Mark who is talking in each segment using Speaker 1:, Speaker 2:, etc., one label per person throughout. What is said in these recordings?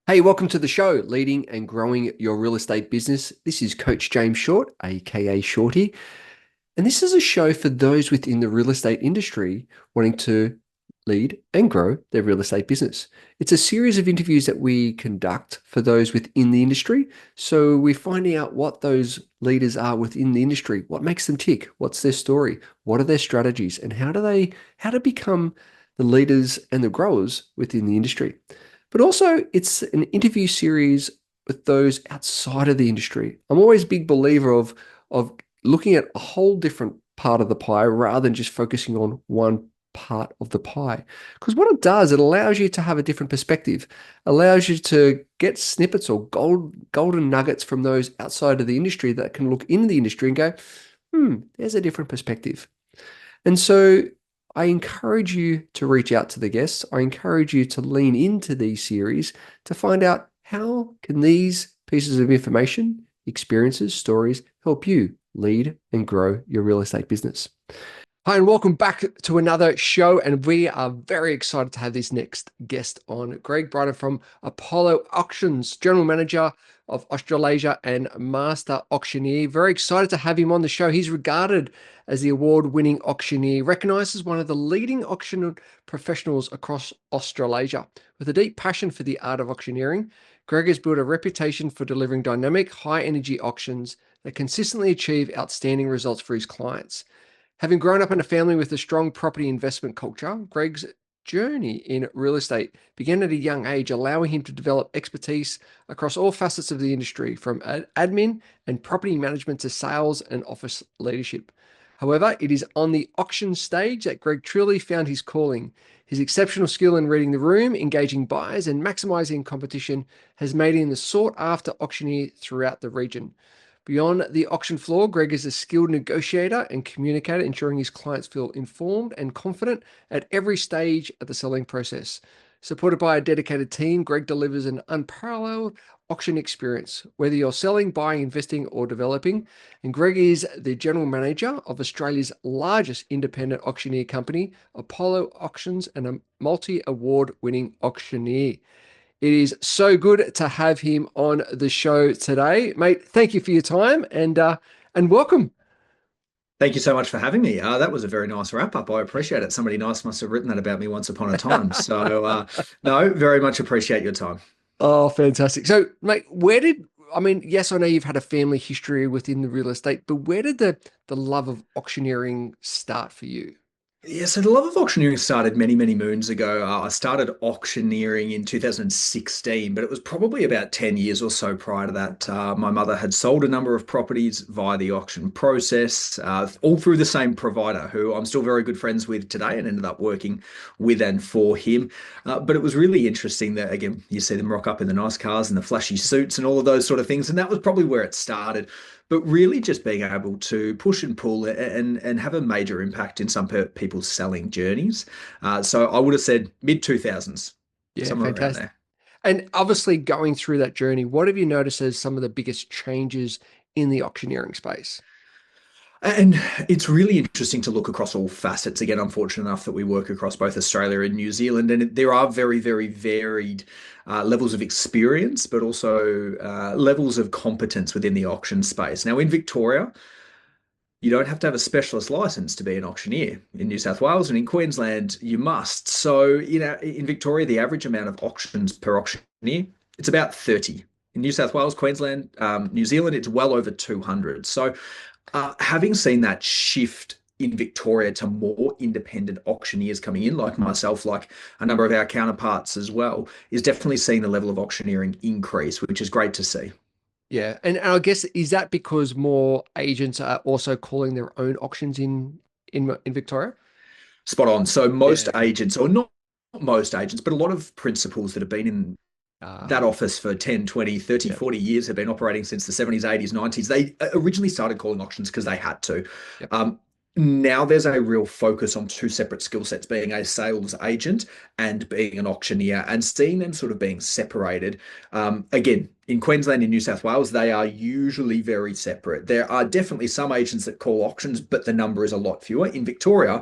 Speaker 1: Hey, welcome to the show, Leading and Growing Your Real Estate Business. This is Coach James Short, aka Shorty, and this is a show for those within the real estate industry wanting to lead and grow their real estate business. It's a series of interviews that we conduct for those within the industry. So we're finding out what those leaders are within the industry, what makes them tick, what's their story, what are their strategies, and how to become the leaders and the growers within the industry. But also, it's an interview series with those outside of the industry. I'm always a big believer of looking at a whole different part of the pie rather than just focusing on one part of the pie. Because what it does, it allows you to have a different perspective, allows you to get snippets or golden nuggets from those outside of the industry that can look into the industry and go, there's a different perspective. And so I encourage you to reach out to the guests. I encourage you to lean into these series to find out how can these pieces of information, experiences, stories help you lead and grow your real estate business. Hi, and welcome back to another show. And we are very excited to have this next guest on, Greg Brydon from Apollo Auctions, General Manager of Australasia and Master Auctioneer. Very excited to have him on the show. He's regarded as the award-winning auctioneer, recognized as one of the leading auction professionals across Australasia. With a deep passion for the art of auctioneering, Greg has built a reputation for delivering dynamic, high-energy auctions that consistently achieve outstanding results for his clients. Having grown up in a family with a strong property investment culture, Greg's journey in real estate began at a young age, allowing him to develop expertise across all facets of the industry, from admin and property management to sales and office leadership. However, it is on the auction stage that Greg truly found his calling. His exceptional skill in reading the room, engaging buyers, and maximizing competition has made him the sought-after auctioneer throughout the region. Beyond the auction floor, Greg is a skilled negotiator and communicator, ensuring his clients feel informed and confident at every stage of the selling process. Supported by a dedicated team, Greg delivers an unparalleled auction experience, whether you're selling, buying, investing, or developing. And Greg is the general manager of Australia's largest independent auctioneer company, Apollo Auctions, and a multi-award winning auctioneer. It is so good to have him on the show today, mate. Thank you for your time and welcome.
Speaker 2: Thank you so much for having me. That was a very nice wrap up. I appreciate it. Somebody nice must have written that about me once upon a time. No, very much appreciate your time.
Speaker 1: Oh, fantastic. So, mate, I mean, yes, I know you've had a family history within the real estate, but where did the love of auctioneering start for you?
Speaker 2: Yeah, so the love of auctioneering started many, many moons ago. I started auctioneering in 2016, but it was probably about 10 years or so prior to that. My mother had sold a number of properties via the auction process, all through the same provider, who I'm still very good friends with today and ended up working with and for him. But it was really interesting that, again, you see them rock up in the nice cars and the flashy suits and all of those sort of things. And that was probably where it started, but really just being able to push and pull and have a major impact in some people's selling journeys. So I would have said mid 2000s,
Speaker 1: Yeah,
Speaker 2: somewhere around
Speaker 1: fantastic.
Speaker 2: there.
Speaker 1: And obviously, going through that journey, what have you noticed as some of the biggest changes in the auctioneering space?
Speaker 2: And it's really interesting to look across all facets. Again, I'm fortunate enough that we work across both Australia and New Zealand, and there are very, very varied levels of experience, but also levels of competence within the auction space. Now, in Victoria, you don't have to have a specialist license to be an auctioneer. In New South Wales and in Queensland, you must. So, in Victoria, the average amount of auctions per auctioneer, it's about 30. In New South Wales, Queensland, New Zealand, it's well over 200. So, having seen that shift in Victoria to more independent auctioneers coming in, like myself, like a number of our counterparts as well, is definitely seeing the level of auctioneering increase, which is great to see.
Speaker 1: Yeah, and I guess is that because more agents are also calling their own auctions in Victoria?
Speaker 2: Spot on. So most
Speaker 1: Yeah.
Speaker 2: agents, or not most agents, but a lot of principals that have been in that
Speaker 1: Ah,
Speaker 2: office for 10, 20, 30,
Speaker 1: yep,
Speaker 2: 40 years, have been operating since the 70s, 80s, 90s. They originally started calling auctions because they had to.
Speaker 1: yep.
Speaker 2: Um, Now there's a real focus on two separate skill sets, being a sales agent and being an auctioneer, and seeing them sort of being separated. Again, in Queensland, in New South Wales, they are usually very separate. There are definitely some agents that call auctions, but the number is a lot fewer. In Victoria,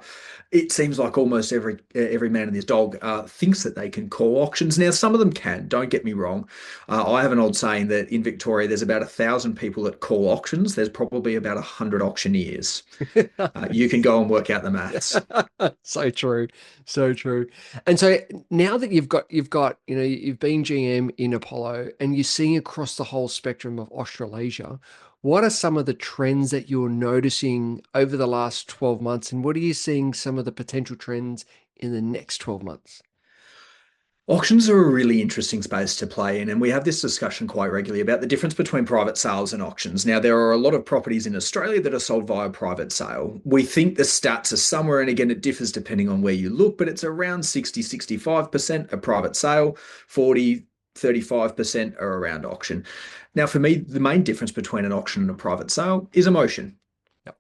Speaker 2: it seems like almost every man and his dog thinks that they can call auctions. Now, some of them can. Don't get me wrong. I have an old saying that in Victoria, there's about 1,000 people that call auctions. There's probably about 100 auctioneers. You can go and work out the maths.
Speaker 1: So true. So true. And so now that you've got, you've been GM in Apollo and you're seeing across the whole spectrum of Australasia, what are some of the trends that you're noticing over the last 12 months? And what are you seeing some of the potential trends in the next 12 months?
Speaker 2: Auctions are a really interesting space to play in, and we have this discussion quite regularly about the difference between private sales and auctions. Now, there are a lot of properties in Australia that are sold via private sale. We think the stats are somewhere, and again, it differs depending on where you look, but it's around 65% a private sale, 35% are around auction. Now, for me, the main difference between an auction and a private sale is emotion.
Speaker 1: Yep.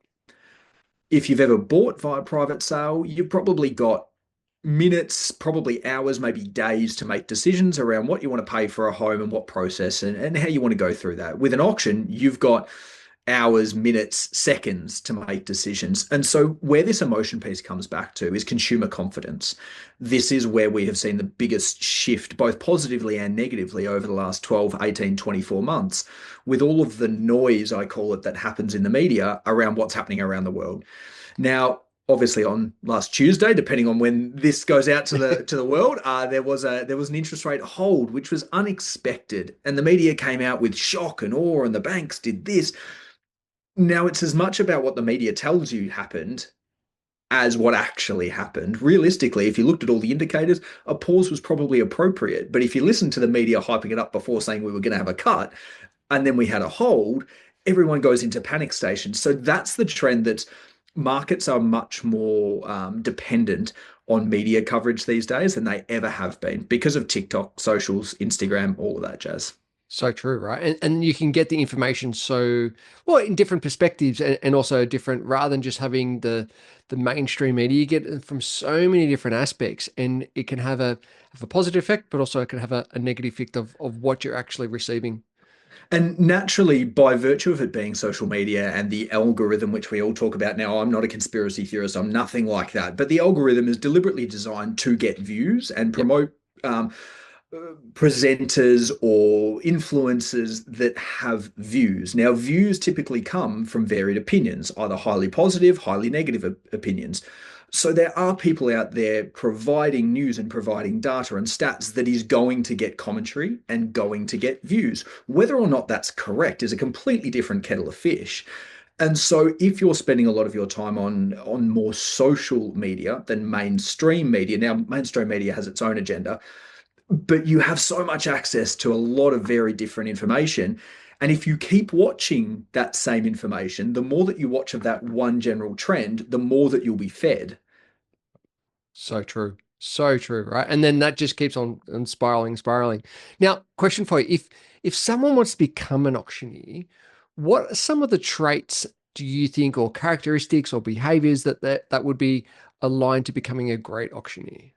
Speaker 2: If you've ever bought via private sale, you've probably got minutes, probably hours, maybe days to make decisions around what you want to pay for a home and what process and how you want to go through that. With an auction, you've got hours, minutes, seconds to make decisions. And so, where this emotion piece comes back to is consumer confidence. This is where we have seen the biggest shift, both positively and negatively, over the last 12, 18, 24 months, with all of the noise, I call it, that happens in the media around what's happening around the world. Now, obviously on last Tuesday, depending on when this goes out to the world, there was an interest rate hold, which was unexpected, and the media came out with shock and awe, and the banks did this. Now it's as much about what the media tells you happened as what actually happened. Realistically, if you looked at all the indicators, a pause was probably appropriate. But if you listen to the media hyping it up before saying we were going to have a cut, and then we had a hold, everyone goes into panic stations. So that's the trend that markets are much more dependent on media coverage these days than they ever have been because of TikTok, socials, Instagram, all of that jazz.
Speaker 1: So true, right? And you can get the information so well in different perspectives and also different rather than just having the mainstream media, you get it from so many different aspects and it can have a positive effect, but also it can have a negative effect of what you're actually receiving.
Speaker 2: And naturally, by virtue of it being social media and the algorithm, which we all talk about now, I'm not a conspiracy theorist, I'm nothing like that. But the algorithm is deliberately designed to get views and
Speaker 1: Yep.
Speaker 2: promote presenters or influencers that have views. Now, views typically come from varied opinions, either highly positive, highly negative opinions. So there are people out there providing news and providing data and stats that is going to get commentary and going to get views. Whether or not that's correct is a completely different kettle of fish. And so if you're spending a lot of your time on more social media than mainstream media, now mainstream media has its own agenda, but you have so much access to a lot of very different information. And if you keep watching that same information, the more that you watch of that one general trend, the more that you'll be fed.
Speaker 1: So true. So true, right? And then that just keeps on spiraling, spiraling. Now, question for you. If someone wants to become an auctioneer, what are some of the traits do you think or characteristics or behaviors that would be aligned to becoming a great auctioneer?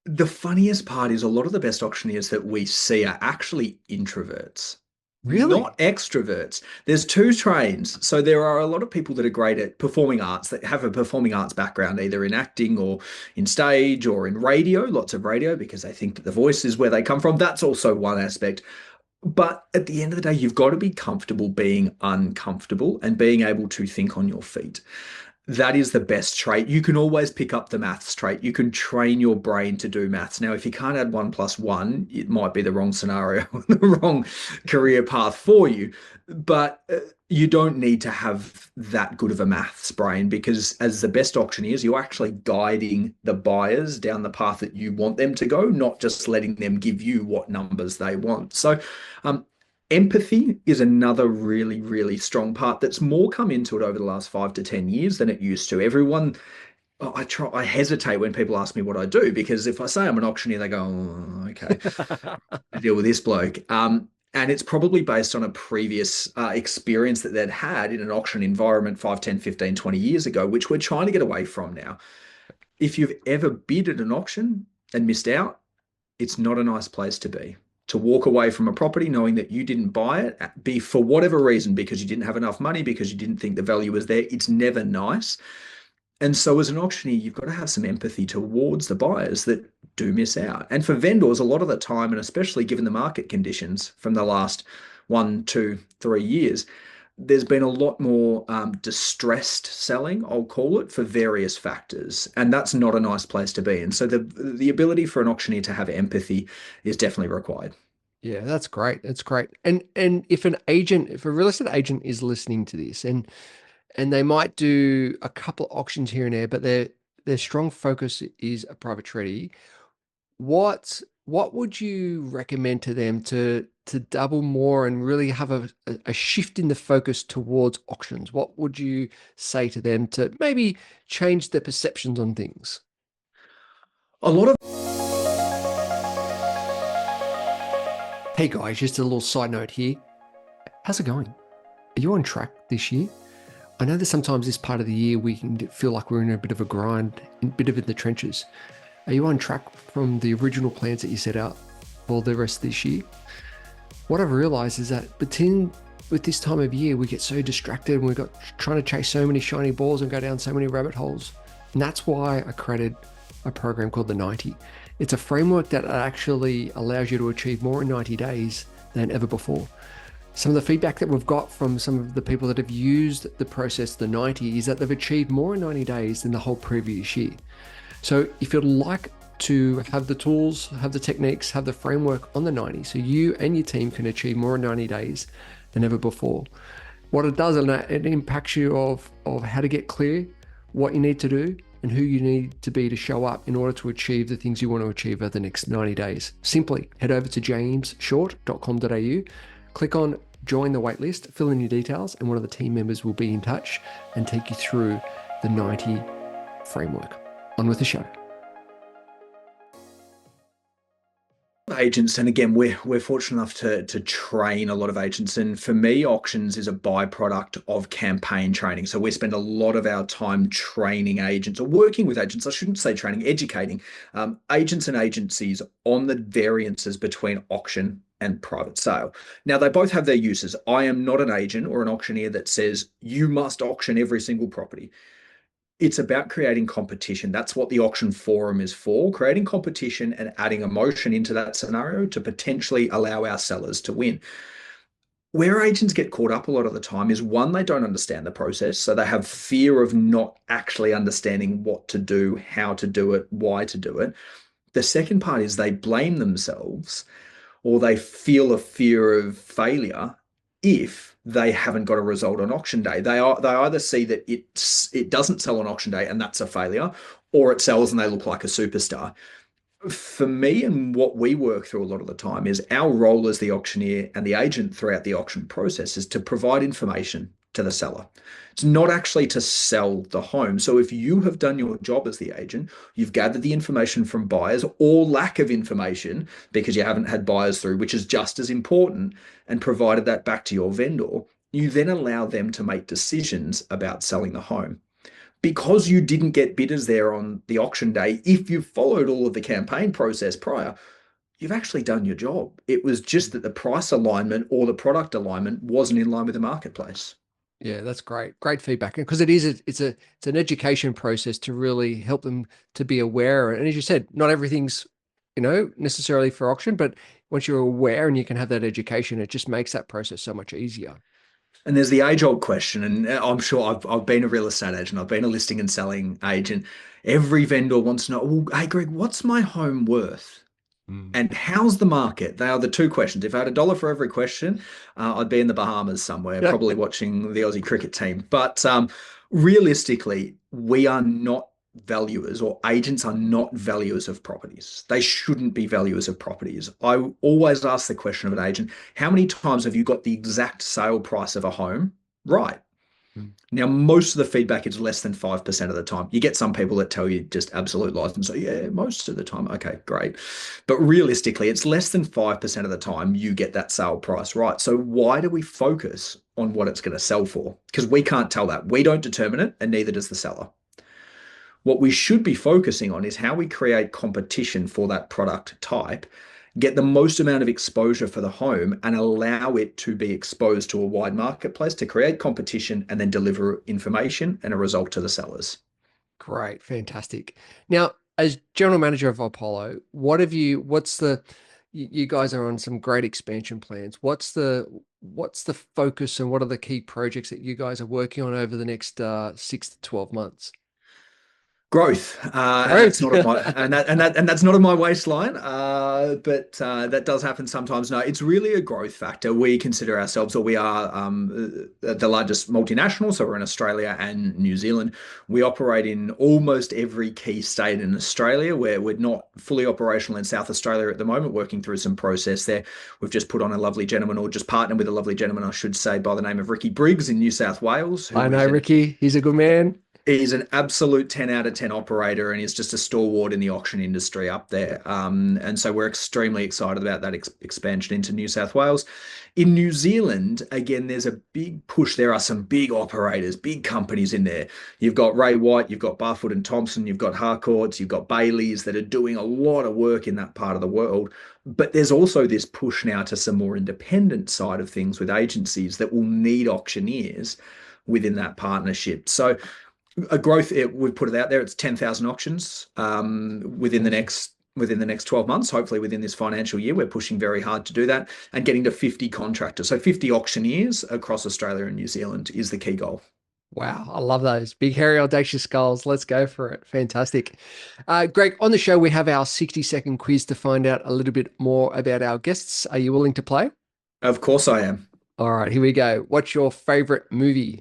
Speaker 2: The funniest part is a lot of the best auctioneers that we see are actually introverts,
Speaker 1: Really?
Speaker 2: not extroverts. There's two trains. So there are a lot of people that are great at performing arts that have a performing arts background, either in acting or in stage or in radio, lots of radio, because they think that the voice is where they come from. That's also one aspect. But at the end of the day, you've got to be comfortable being uncomfortable and being able to think on your feet. That is the best trait. You can always pick up the maths trait. You can train your brain to do maths. Now, if you can't add 1 + 1, it might be the wrong scenario, the wrong career path for you. But you don't need to have that good of a maths brain because, as the best auctioneers, you're actually guiding the buyers down the path that you want them to go, not just letting them give you what numbers they want. So, um, empathy is another really, really strong part that's more come into it over the last 5 to 10 years than it used to. Everyone, I hesitate when people ask me what I do because if I say I'm an auctioneer, they go, oh, okay, I deal with this bloke. And it's probably based on a previous experience that they'd had in an auction environment 5, 10, 15, 20 years ago, which we're trying to get away from now. If you've ever bid at an auction and missed out, it's not a nice place to be. to walk away from a property knowing that you didn't buy it, be for whatever reason, because you didn't have enough money, because you didn't think the value was there. It's never nice. And so, as an auctioneer, you've got to have some empathy towards the buyers that do miss out. And for vendors, a lot of the time, and especially given the market conditions from the last 1, 2, 3 years, there's been a lot more distressed selling, I'll call it, for various factors, and that's not a nice place to be. And so, the ability for an auctioneer to have empathy is definitely required.
Speaker 1: Yeah, that's great. That's great. And if a real estate agent is listening to this and they might do a couple of auctions here and there, but their strong focus is a private treaty. What would you recommend to them to double more and really have a shift in the focus towards auctions? What would you say to them to maybe change their perceptions on things?
Speaker 2: A lot of
Speaker 1: Hey guys, just a little side note here. How's it going? Are you on track this year? I know that sometimes this part of the year we can feel like we're in a bit of a grind, a bit of in the trenches. Are you on track from the original plans that you set out for the rest of this year? What I've realized is that with this time of year, we get so distracted and we've got trying to chase so many shiny balls and go down so many rabbit holes. And that's why I created a program called the 90. It's a framework that actually allows you to achieve more in 90 days than ever before. Some of the feedback that we've got from some of the people that have used the process, the 90, is that they've achieved more in 90 days than the whole previous year. So if you'd like to have the tools, have the techniques, have the framework on the 90, so you and your team can achieve more in 90 days than ever before. What it does, it impacts you of how to get clear, what you need to do, and who you need to be to show up in order to achieve the things you want to achieve over the next 90 days. Simply head over to jamesshort.com.au, click on join the waitlist, fill in your details, and one of the team members will be in touch and take you through the 90 framework. On with the show.
Speaker 2: agents, and again, we're fortunate enough to train a lot of agents. And for me, auctions is a byproduct of campaign training. So we spend a lot of our time training agents or working with agents. I shouldn't say training, educating agents and agencies on the variances between auction and private sale. Now, they both have their uses. I am not an agent or an auctioneer that says you must auction every single property. It's about creating competition. That's what the auction forum is for, creating competition and adding emotion into that scenario to potentially allow our sellers to win. Where agents get caught up a lot of the time is one, they don't understand the process. So they have fear of not actually understanding what to do, how to do it, why to do it. The second part is they blame themselves or they feel a fear of failure if they haven't got a result on auction day. They either see that it doesn't sell on auction day and that's a failure, or it sells and they look like a superstar. For me, and what we work through a lot of the time, is our role as the auctioneer and the agent throughout the auction process is to provide information to the seller. It's not actually to sell the home. So if you have done your job as the agent, you've gathered the information from buyers or lack of information because you haven't had buyers through, which is just as important, and provided that back to your vendor, you then allow them to make decisions about selling the home. Because you didn't get bidders there on the auction day, if you followed all of the campaign process prior, you've actually done your job. It was just that the price alignment or the product alignment wasn't in line with the marketplace.
Speaker 1: Yeah, that's great. Great feedback. Because it's an education process to really help them to be aware. And as you said, not everything's, necessarily for auction, but once you're aware and you can have that education, it just makes that process so much easier.
Speaker 2: And there's the age-old question, and I'm sure I've been a real estate agent, I've been a listing and selling agent. Every vendor wants to know, well, hey, Greg, what's my home worth?
Speaker 1: Mm.
Speaker 2: And how's the market? They are the two questions. If I had $1 for every question, I'd be in the Bahamas somewhere,
Speaker 1: Yeah.
Speaker 2: probably watching the Aussie cricket team. But realistically, we are not valuers, or agents are not valuers of properties. They shouldn't be valuers of properties. I always ask the question of an agent, how many times have you got the exact sale price of a home right?
Speaker 1: Mm.
Speaker 2: Now, most of the feedback is less than 5% of the time. You get some people that tell you just absolute lies and say, yeah, most of the time. Okay, great. But realistically, it's less than 5% of the time you get that sale price right. So why do we focus on what it's going to sell for? Because we can't tell that. We don't determine it, and neither does the seller. What we should be focusing on is how we create competition for that product type get the most amount of exposure for the home, and allow it to be exposed to a wide marketplace to create competition and then deliver information and a result to the sellers.
Speaker 1: Great, fantastic. Now, as general manager of Apollo, you guys are on some great expansion plans. What's the focus and what are the key projects that you guys are working on over the next 6 to 12 months?
Speaker 2: Growth, and that's
Speaker 1: Growth.
Speaker 2: not of my and that's not of my waistline, but that does happen sometimes. No, it's really a growth factor. We consider ourselves, or we are the largest multinational, so we're in Australia and New Zealand. We operate in almost every key state in Australia. Where we're not fully operational in South Australia at the moment, working through some process there. We've just put on a lovely gentleman, or just partnered with a lovely gentleman, I should say, by the name of Ricky Briggs in New South Wales,
Speaker 1: I
Speaker 2: who
Speaker 1: know
Speaker 2: is an
Speaker 1: Ricky. He's a good man.
Speaker 2: He's an absolute 10 out of 10 operator, and he's just a stalwart in the auction industry up there. And so we're extremely excited about that expansion into New South Wales. In New Zealand, again, there's a big push. There are some big operators, big companies in there. You've got Ray White, you've got Barfoot and Thompson, you've got Harcourts, you've got Baileys that are doing a lot of work in that part of the world. But there's also this push now to some more independent side of things with agencies that will need auctioneers within that partnership. So a growth, we've put it out there, it's 10,000 auctions
Speaker 1: Awesome.
Speaker 2: within the next 12 months. Hopefully within this financial year, we're pushing very hard to do that, and getting to 50 contractors, so 50 auctioneers across Australia and New Zealand is the key goal.
Speaker 1: Wow, I love those big, hairy, audacious goals. Let's go for it. Fantastic. Greg, on the show, we have our 60-second quiz to find out a little bit more about our guests. Are you willing to play?
Speaker 2: Of course I am.
Speaker 1: All right, here we go. What's your favorite movie?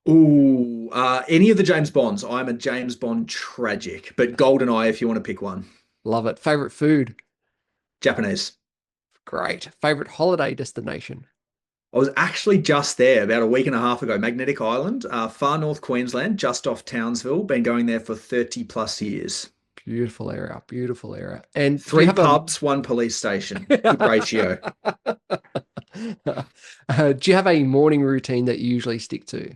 Speaker 2: Ooh, any of the James Bonds. I'm a James Bond tragic, but GoldenEye if you want to pick one.
Speaker 1: Love it. Favorite food?
Speaker 2: Japanese.
Speaker 1: Great. Favorite holiday destination?
Speaker 2: I was actually just there about a week and a half ago, Magnetic Island, far north Queensland, just off Townsville. Been going there for 30 plus years.
Speaker 1: Beautiful area. Beautiful area. And do you
Speaker 2: Three
Speaker 1: have a
Speaker 2: pubs, one police station. Good ratio.
Speaker 1: do you have a morning routine that you usually stick to?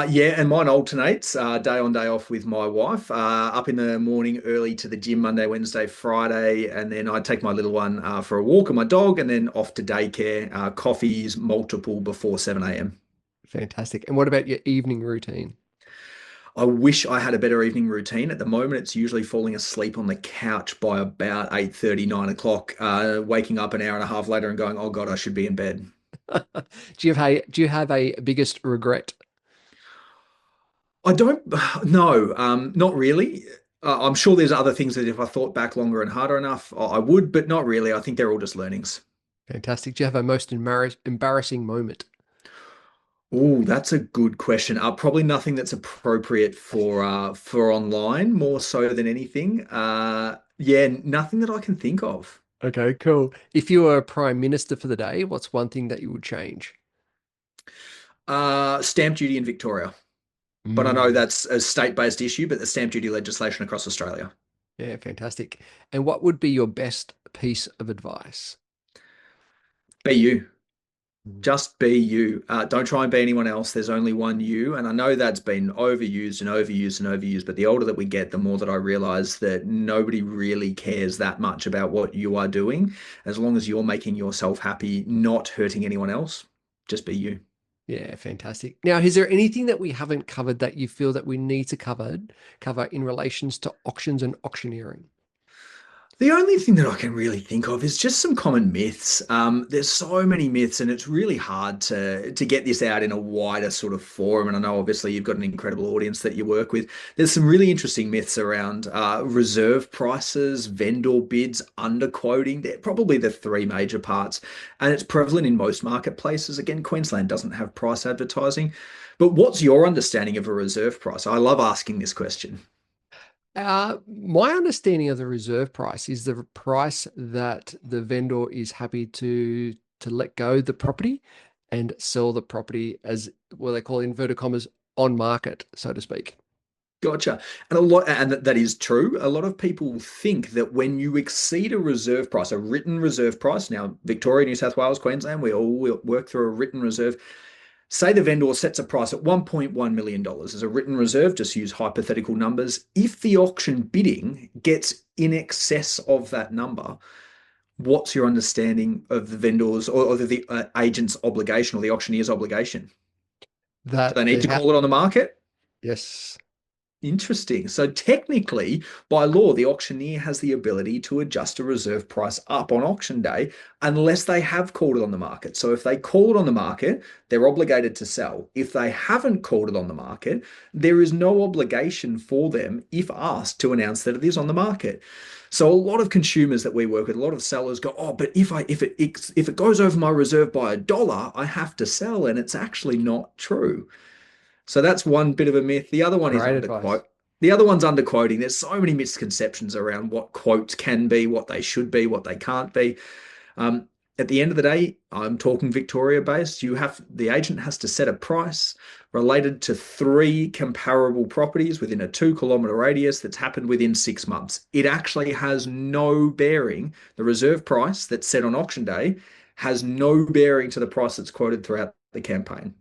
Speaker 2: Yeah, and mine alternates day on, day off with my wife. Up in the morning early to the gym Monday, Wednesday, Friday, and then I take my little one for a walk and my dog, and then off to daycare. Coffees multiple before 7 a.m.
Speaker 1: Fantastic. And what about your evening routine?
Speaker 2: I wish I had a better evening routine. At the moment, it's usually falling asleep on the couch by about 8:30, 9 o'clock, waking up an hour and a half later and going, oh God, I should be in bed.
Speaker 1: Do you have a biggest regret?
Speaker 2: I don't no, not really. I'm sure there's other things that if I thought back longer and harder enough, I would, but not really. I think they're all just learnings.
Speaker 1: Fantastic. Do you have a most embarrassing moment?
Speaker 2: Oh, that's a good question. Probably nothing that's appropriate for online, more so than anything. Yeah, nothing that I can think of.
Speaker 1: Okay, cool. If you were prime minister for the day, what's one thing that you would change?
Speaker 2: Stamp duty in Victoria, but I know
Speaker 1: Mm,
Speaker 2: that's a state-based issue, but the stamp duty legislation across Australia.
Speaker 1: yeah, fantastic. And what would be your best piece of advice?
Speaker 2: Be you.
Speaker 1: Mm.
Speaker 2: Just be you. Don't try and be anyone else. There's only one you. And I know that's been overused and overused and overused, but the older that we get, the more that I realize that nobody really cares that much about what you are doing. As long as you're making yourself happy, not hurting anyone else, just be you.
Speaker 1: Yeah, fantastic. Now, is there anything that we haven't covered that you feel that we need to cover in relations to auctions and auctioneering?
Speaker 2: The only thing that I can really think of is just some common myths. There's so many myths, and it's really hard to get this out in a wider sort of forum. And I know obviously you've got an incredible audience that you work with. There's some really interesting myths around reserve prices, vendor bids, underquoting. They're probably the three major parts, and it's prevalent in most marketplaces. Again, Queensland doesn't have price advertising, but what's your understanding of a reserve price? I love asking this question.
Speaker 1: My understanding of the reserve price is the price that the vendor is happy to let go the property and sell the property as what they call inverted commas on market, so to speak.
Speaker 2: Gotcha. And that is true. A lot of people think that when you exceed a reserve price, a written reserve price, now Victoria, New South Wales, Queensland, we all work through a written reserve. Say the vendor sets a price at $1.1 million as a written reserve, just use hypothetical numbers. If the auction bidding gets in excess of that number, What's your understanding of the vendors or the agent's obligation or the auctioneer's obligation? Do they
Speaker 1: That
Speaker 2: need
Speaker 1: the
Speaker 2: to call it on the market?
Speaker 1: yes,
Speaker 2: Interesting. So technically, by law, the auctioneer has the ability to adjust a reserve price up on auction day unless they have called it on the market. So if they call it on the market, they're obligated to sell. If they haven't called it on the market, there is no obligation for them, if asked, to announce that it is on the market. So a lot of consumers that we work with, a lot of sellers go, "Oh, but if it goes over my reserve by $1, I have to sell," and it's actually not true. So that's one bit of a myth. The other one is
Speaker 1: great
Speaker 2: underquote.
Speaker 1: advice.
Speaker 2: The other one's underquoting. There's so many misconceptions around what quotes can be, what they should be, what they can't be. Um, at the end of the day, I'm talking Victoria based. The agent has to set a price related to three comparable properties within a 2 kilometre radius that's happened within 6 months. It actually has no bearing. The reserve price that's set on auction day has no bearing to the price that's quoted throughout the campaign.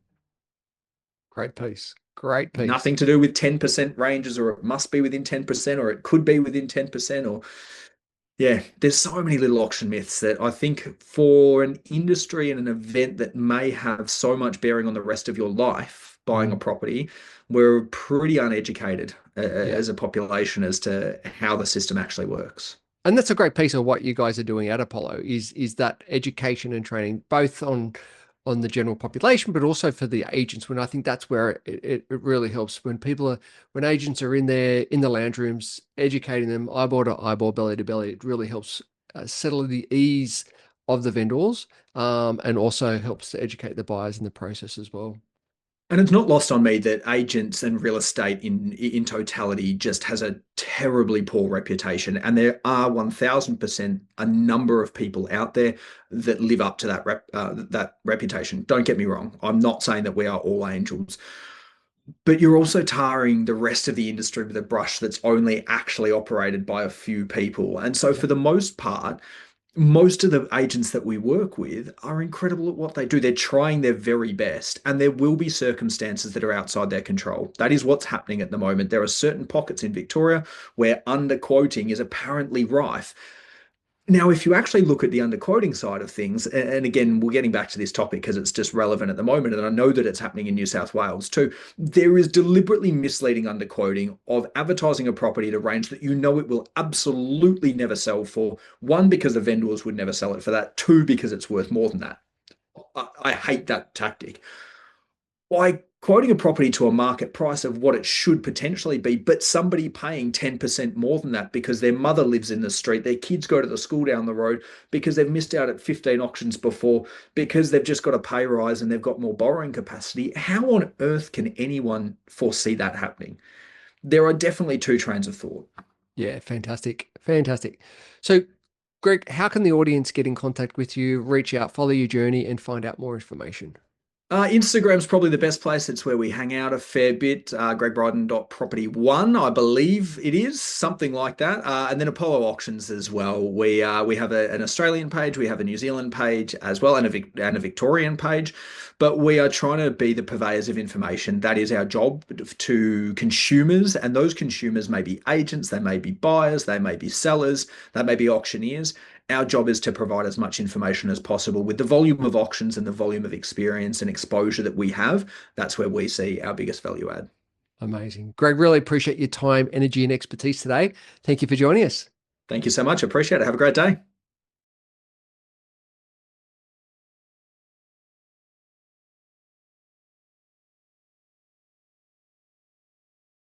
Speaker 1: Great piece. Great piece.
Speaker 2: Nothing to do with 10% ranges, or it must be within 10%, or it could be within 10%, or yeah, there's so many little auction myths that I think for an industry and an event that may have so much bearing on the rest of your life, buying a
Speaker 1: Mm,
Speaker 2: property, we're pretty uneducated
Speaker 1: yeah.
Speaker 2: as a population as to how the system actually works.
Speaker 1: And that's a great piece of what you guys are doing at Apollo is that education and training, both on the general population, but also for the agents. When I think that's where it really helps when people are when agents are in there in the lounge rooms, educating them eyeball to eyeball, belly to belly. It really helps settle the ease of the vendors, and also helps to educate the buyers in the process as well.
Speaker 2: And it's not lost on me that agents and real estate in totality just has a terribly poor reputation. And there are 1000% a number of people out there that live up to that reputation. Don't get me wrong. I'm not saying that we are all angels, but you're also tarring the rest of the industry with a brush that's only actually operated by a few people. And so
Speaker 1: Yeah.
Speaker 2: for the most part, most of the agents that we work with are incredible at what they do. They're trying their very best, and there will be circumstances that are outside their control. That is what's happening at the moment. There are certain pockets in Victoria where underquoting is apparently rife. Now, if you actually look at the underquoting side of things, and again, we're getting back to this topic because it's just relevant at the moment, and I know that it's happening in New South Wales too, there is deliberately misleading underquoting of advertising a property at a range that you know it will absolutely never sell for. One, because the vendors would never sell it for that. Two, because it's worth more than that. I hate that tactic. By quoting a property to a market price of what it should potentially be, but somebody paying 10% more than that because their mother lives in the street, their kids go to the school down the road, because they've missed out at 15 auctions before, because they've just got a pay rise and they've got more borrowing capacity. How on earth can anyone foresee that happening? There are definitely two trains of thought.
Speaker 1: Yeah, fantastic. Fantastic. So, Greg, how can the audience get in contact with you, reach out, follow your journey, and find out more information?
Speaker 2: Instagram's probably the best place. It's where we hang out a fair bit. GregBrydon.property1, I believe it is, something like that. And then Apollo Auctions as well. We have an Australian page, we have a New Zealand page as well, and a Victorian page. But we are trying to be the purveyors of information. That is our job to consumers, and those consumers may be agents, they may be buyers, they may be sellers, they may be auctioneers. Our job is to provide as much information as possible. With the volume of auctions and the volume of experience and exposure that we have, that's where we see our biggest value add.
Speaker 1: Amazing. Greg, really appreciate your time, energy, and expertise today. Thank you for joining us.
Speaker 2: Thank you so much. I appreciate it. Have a great day.